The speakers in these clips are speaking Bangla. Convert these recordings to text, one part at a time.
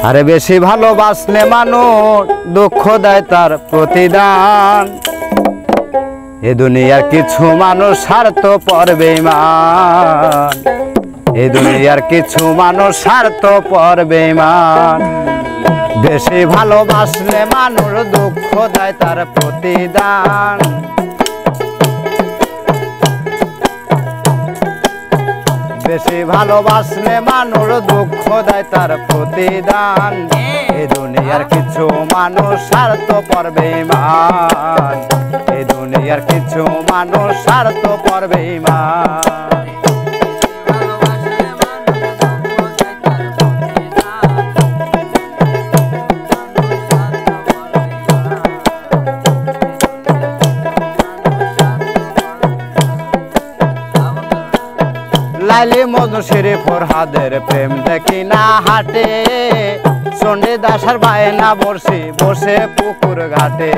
আরে বেশি ভালোবাসলে মানুষ দুঃখ দেয় তার প্রতিদান। এ দুনিয়ার কিছু মানুষ স্বার্থপর বেঈমান, এ দুনিয়ার কিছু মানুষ স্বার্থপর বেঈমান। বেশি ভালোবাসলে মানুষ দুঃখ দেয় তার প্রতিদান। বেশি ভালোবাসলে মানুষ দুঃখ দেয় তার প্রতিদান। এই দুনিয়ার কিছু মানুষ স্বার্থপর বেঈমান, এই দুনিয়ার কিছু মানুষ স্বার্থপর বেঈমান। লাইলি মজনু শিরি ফরহাদের প্রেম দেখি না হাটে, চণ্ডী দাসার বায়না বসে বসে পুকুর ঘাটে।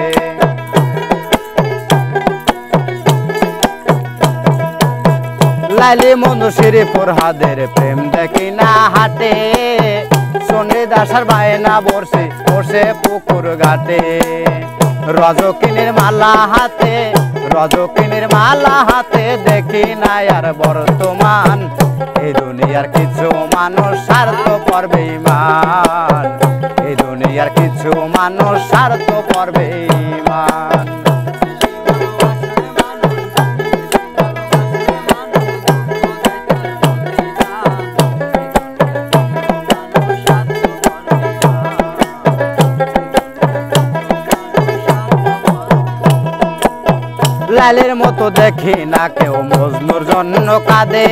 লাইলি মজনু শিরি ফরহাদের প্রেম দেখি না হাটে, চণ্ডী দাসার বায়না বসে বসে পুকুর ঘাটে। রজকিনীর মালা হাতে, রজকিনীর মালা হাতে দেখি না আর বর্তমান। এই দুনিয়ার কিছু মানুষ স্বার্থপর বেঈমান, এই দুনিয়ার কিছু মানুষ স্বার্থপর বেঈমান। লাইলের মতো দেখি না কেউ মজনুর জন্য কাঁদে,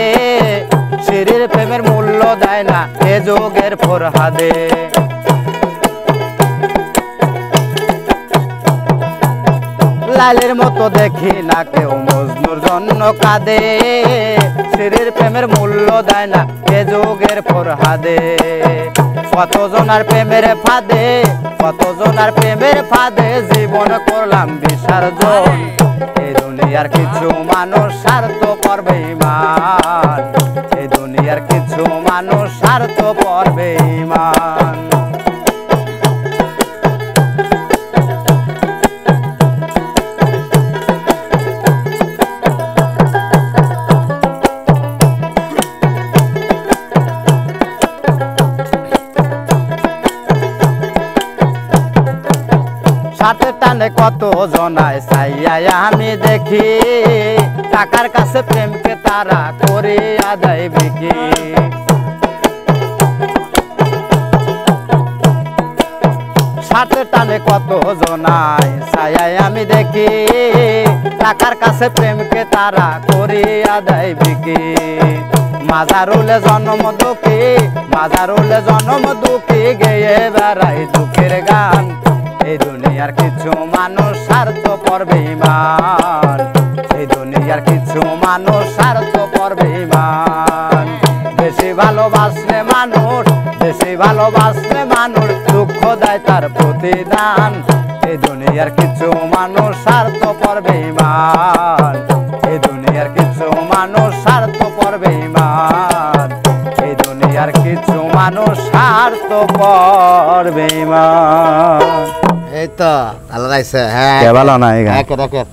শিরির প্রেমের মূল্য দেয় না এ যুগের ফরহাদে। লাইলের মতো দেখি না কেউ মজনুর জন্য কাঁদে, শিরির প্রেমের মূল্য দেয় না এ যুগের ফরহাদে। কতজনার প্রেমের ফাঁদে, কতজনার প্রেমের ফাঁদে জীবন করলাম বিসর্জন। এই দুনিয়ার কিছু মানুষ স্বার্থপর বেঈমান, এই দুনিয়ার কিছু মানুষ স্বার্থপর বেঈমান। সাথে টানে কত জনায় চাইয়াই আমি দেখি, টাকার কাছে প্রেমকে তারা করে আদায় বিকি। সাথে টানে কত জনায় চাইয়াই আমি দেখি, টাকার কাছে প্রেমকে তারা করে আদায় বিকি। মাজারুলে জন্ম দুঃখী, মাজারুলে জন্ম দুঃখী গেয়ে বেড়াই দুঃখের গান। এই দুনিয়ার কিছু মানুষ স্বার্থপর বেঈমান, এই দুনিয়ার কিছু মানুষ স্বার্থপর বেঈমান। বেশি ভালোবাসলে মানুষ, বেশি ভালোবাসলে মানুষ দুঃখ দেয় তার প্রতিদান। এই দুনিয়ার কিছু মানুষ স্বার্থপর বেঈমান, এই দুনিয়ার কিছু মানুষ স্বার্থপর বেঈমান, এই দুনিয়ার কিছু মানুষ স্বার্থপর বেঈমান। এই তো ভালো লাগছে। হ্যাঁ ভালো না দেখেন